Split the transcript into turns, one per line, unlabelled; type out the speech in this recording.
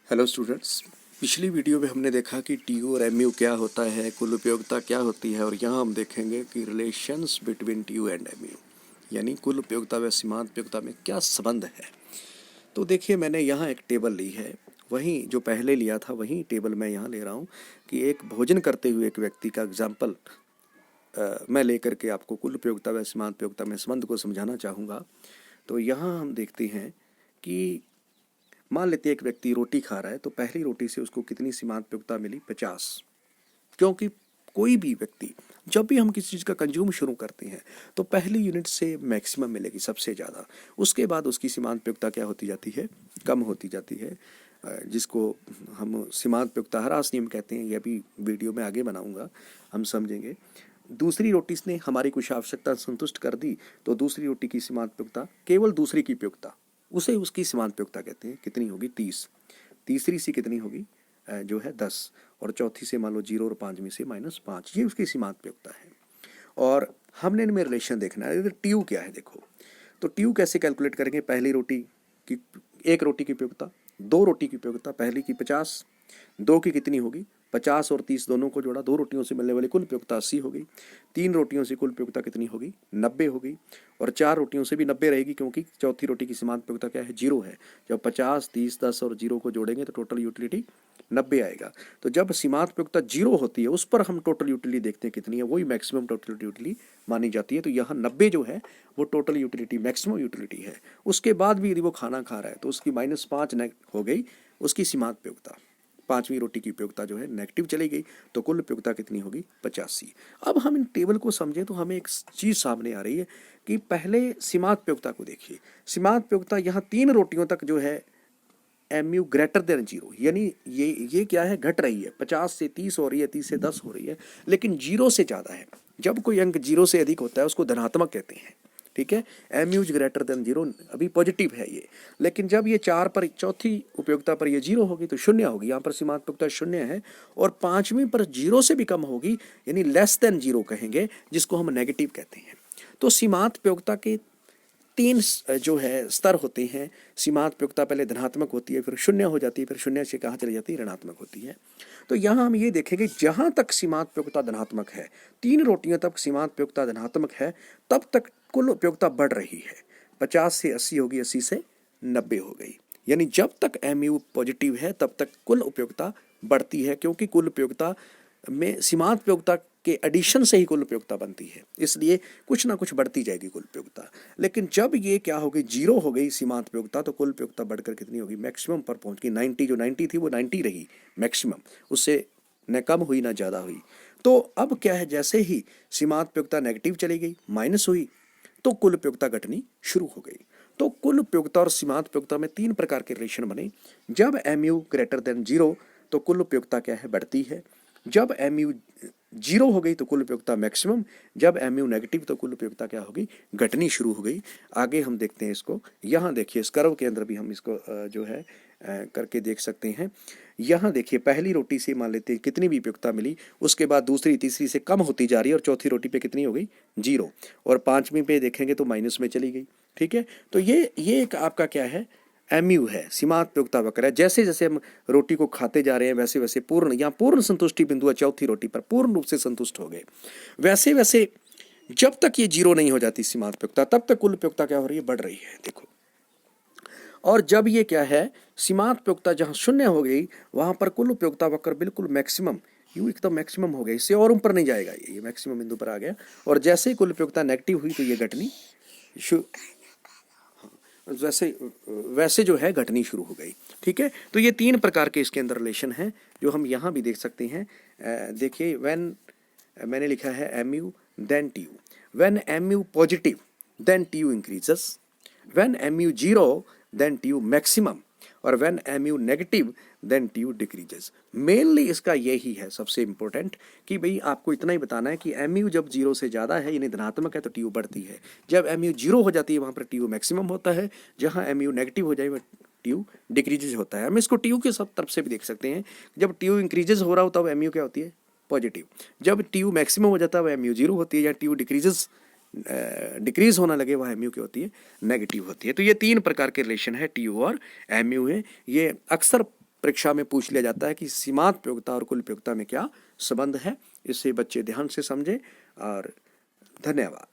Hello students, पिछली video में हमने देखा कि टीयू और एमयू क्या होता है, कुल उपयोगिता क्या होती है, और यहाँ हम देखेंगे कि relations between TU and MU यानी कुल उपयोगिता व सीमांत उपयोगिता में क्या संबंध है। तो देखिए, मैंने यहाँ एक टेबल ली है, वहीं जो पहले लिया था वहीं टेबल मैं यहाँ ले रहा हूँ कि एक भोजन करते हुए एक व्यक्ति का एग्जाम्पल मैं लेकर के आपको कुल उपयोगिता व सीमांत उपयोगिता में संबंध को समझाना चाहूँगा। तो यहाँ हम देखते हैं कि मान लेते एक व्यक्ति रोटी खा रहा है, तो पहली रोटी से उसको कितनी सीमांत उपयोगिता मिली? 50। क्योंकि कोई भी व्यक्ति जब भी हम किसी चीज़ का कंज्यूम शुरू करते हैं तो पहली यूनिट से मैक्सिमम मिलेगी, सबसे ज़्यादा। उसके बाद उसकी सीमांत उपयोगिता क्या होती जाती है? कम होती जाती है, जिसको हम सीमांत उपयोगिता ह्रास नियम कहते हैं। यह भी वीडियो में आगे बनाऊंगा, हम समझेंगे। दूसरी रोटी ने हमारी कुछ आवश्यकता संतुष्ट कर दी, तो दूसरी रोटी की सीमांत उपयोगिता, केवल दूसरी की उपयोगिता, उसे उसकी सीमांत उपयोगिता कहते हैं। कितनी होगी? 30। तीसरी से कितनी होगी? जो है 10। और चौथी से मान लो 0 और पांचवी से -5। ये उसकी सीमांत उपयोगिता है। और हमने इनमें रिलेशन देखना है। टीयू क्या है देखो, तो टीयू कैसे कैलकुलेट करेंगे? पहली रोटी की, एक रोटी की उपयोगिता, दो रोटी की उपयोगिता, पहली की 50, दो की कितनी होगी? 50 और 30 दोनों को जोड़ा, 2 रोटियों से मिलने वाली कुल उपयोगिता 80 हो गई। 3 रोटियों से कुल उपयोगिता कितनी होगी? 90 हो गई। और 4 रोटियों से भी 90 रहेगी, क्योंकि चौथी रोटी की सीमांत उपयोगिता क्या है? 0 है। जब 50, 30, 10 और 0 को जोड़ेंगे तो टोटल यूटिलिटी 90 आएगा। तो जब सीमांत उपयोगिता 0 होती है, उस पर हम टोटल यूटिलिटी देखते हैं कितनी है, वही मैक्सिमम टोटल यूटिलिटी मानी जाती है। तो यहाँ 90 जो है वो टोटल यूटिलिटी, मैक्सिमम यूटिलिटी है। उसके बाद भी यदि वो खाना खा रहा है तो उसकी -5 हो गई उसकी सीमांत उपयोगिता। पांचवी रोटी की उपयोगिता जो है नेगेटिव चली गई, तो कुल उपयोगिता कितनी होगी? 85। अब हम इन टेबल को समझें तो हमें एक चीज सामने आ रही है कि पहले सीमांत उपयोगिता को देखिए। सीमांत उपयोगिता यहाँ 3 रोटियों तक जो है एमयू ग्रेटर देन 0, यानी ये क्या है? घट रही है। 50 से 30 हो रही है, 30 से 10 हो रही है, लेकिन 0 से ज़्यादा है। जब कोई अंक 0 से अधिक होता है उसको धनात्मक कहते हैं, ठीक है। एमयूज ग्रेटर देन 0 अभी पॉजिटिव है ये, लेकिन जब ये 4 पर, चौथी उपयोगिता पर ये 0 होगी तो 0 होगी। यहाँ पर सीमांत उपयोगिता 0 है। और पांचवी पर 0 से भी कम होगी, यानी लेस देन 0 कहेंगे, जिसको हम नेगेटिव कहते हैं। तो सीमांत उपयोगिता के 3 जो है स्तर होते हैं। सीमांत उपयोगिता पहले धनात्मक होती है, फिर 0 हो जाती है, फिर 0 से कहाँ चली जाती है? ऋणात्मक होती है। तो यहाँ हम ये देखेंगे, जहाँ तक सीमांत उपयोगिता धनात्मक है, 3 रोटियों तक सीमांत उपयोगिता धनात्मक है, तब तक कुल उपयोगिता बढ़ रही है। 50 से 80 होगी, 80 से 90 हो गई। यानी जब तक एमयू पॉजिटिव है तब तक कुल उपयोगिता बढ़ती है, क्योंकि कुल उपयोगिता में सीमांत उपयोगिता के एडिशन से ही कुल उपयोगिता बनती है, इसलिए कुछ ना कुछ बढ़ती जाएगी कुल उपयोगिता। लेकिन जब ये क्या हो गई? 0 हो गई सीमांत उपयोगिता, तो कुल उपयोगिता बढ़कर कितनी होगी? मैक्सिमम पर पहुंच गई। 90, जो 90 थी वो 90 रही मैक्सिमम, उससे न कम हुई ना ज़्यादा हुई। तो अब क्या है? जैसे ही सीमांत उपयोगिता नेगेटिव चली गई, माइनस हुई, तो कुल उपयोगिता घटनी शुरू हो गई। तो कुल उपयोगिता और सीमांत उपयोगिता में 3 प्रकार के रिलेशन बने। जब एमयू ग्रेटर देन 0 तो कुल उपयोगिता क्या है? बढ़ती है। जब एमयू 0 हो गई तो कुल उपयोगिता मैक्सिमम। जब एमयू नेगेटिव तो कुल उपयोगिता क्या हो गई? घटनी शुरू हो गई। आगे हम देखते हैं इसको। यहाँ देखिए, इस कर्व के अंदर भी हम इसको जो है करके देख सकते हैं। यहाँ देखिए, पहली रोटी से मान लेते हैं कितनी भी उपयोगिता मिली, उसके बाद दूसरी, तीसरी से कम होती जा रही है, और चौथी रोटी पे कितनी हो गई? 0। और पांचवी पे देखेंगे तो माइनस में चली गई, ठीक है। तो ये एक आपका क्या है? एमयू है, सीमांत उपयोगिता वक्र है। जैसे जैसे हम रोटी को खाते जा रहे हैं वैसे वैसे यहाँ पूर्ण संतुष्टि बिंदु है, चौथी रोटी पर पूर्ण रूप से संतुष्ट हो गए। वैसे वैसे जब तक ये 0 नहीं हो जाती सीमांत उपयोगिता, तब तक कुल उपयोगिता क्या हो रही है? बढ़ रही है, देखो। और जब ये क्या है? सीमांत उपयोगिता जहां 0 हो गई, वहां पर कुल उपयोगिता वक्र बिल्कुल मैक्सिमम, यू एकदम मैक्सिमम हो गया, इससे और ऊपर नहीं जाएगा, ये मैक्सिमम बिंदु पर आ गया। और जैसे ही कुल उपयोगिता नेगेटिव हुई तो ये घटनी वैसे वैसे जो है घटनी शुरू हो गई, ठीक है। तो ये 3 प्रकार के इसके अंदर रिलेशन हैं, जो हम यहाँ भी देख सकते हैं। देखिए, व्हेन मैंने लिखा है MU then TU, when MU positive then TU increases, when MU 0 then TU maximum, और when MU negative then TU decreases. Mainly इसका यही है सबसे इंपॉर्टेंट, कि भाई आपको इतना ही बताना है कि एमयू जब 0 से ज़्यादा है, यानी धनात्मक है, तो टीयू बढ़ती है। जब एमयू 0 हो जाती है, वहाँ पर टीयू मैक्सिमम होता है। जहाँ एमयू नेगेटिव हो जाए, वह टीयू डिक्रीजेज होता है। हम इसको टीयू के सब तरफ से भी देख सकते हैं। जब टीयू इंक्रीजेज हो रहा होता है, एमयू क्या होती है? पॉजिटिव। जब टीयू मैक्सिमम हो जाता है, वह एमयू 0 होती है। या टीयू डिक्रीज होना लगे, वह एमयू की होती है? नेगेटिव होती है। तो ये 3 प्रकार के रिलेशन है टीयू और एमयू है। ये अक्सर परीक्षा में पूछ लिया जाता है कि सीमांत उपयोगिता और कुल उपयोगिता में क्या संबंध है। इसे बच्चे ध्यान से समझें और धन्यवाद।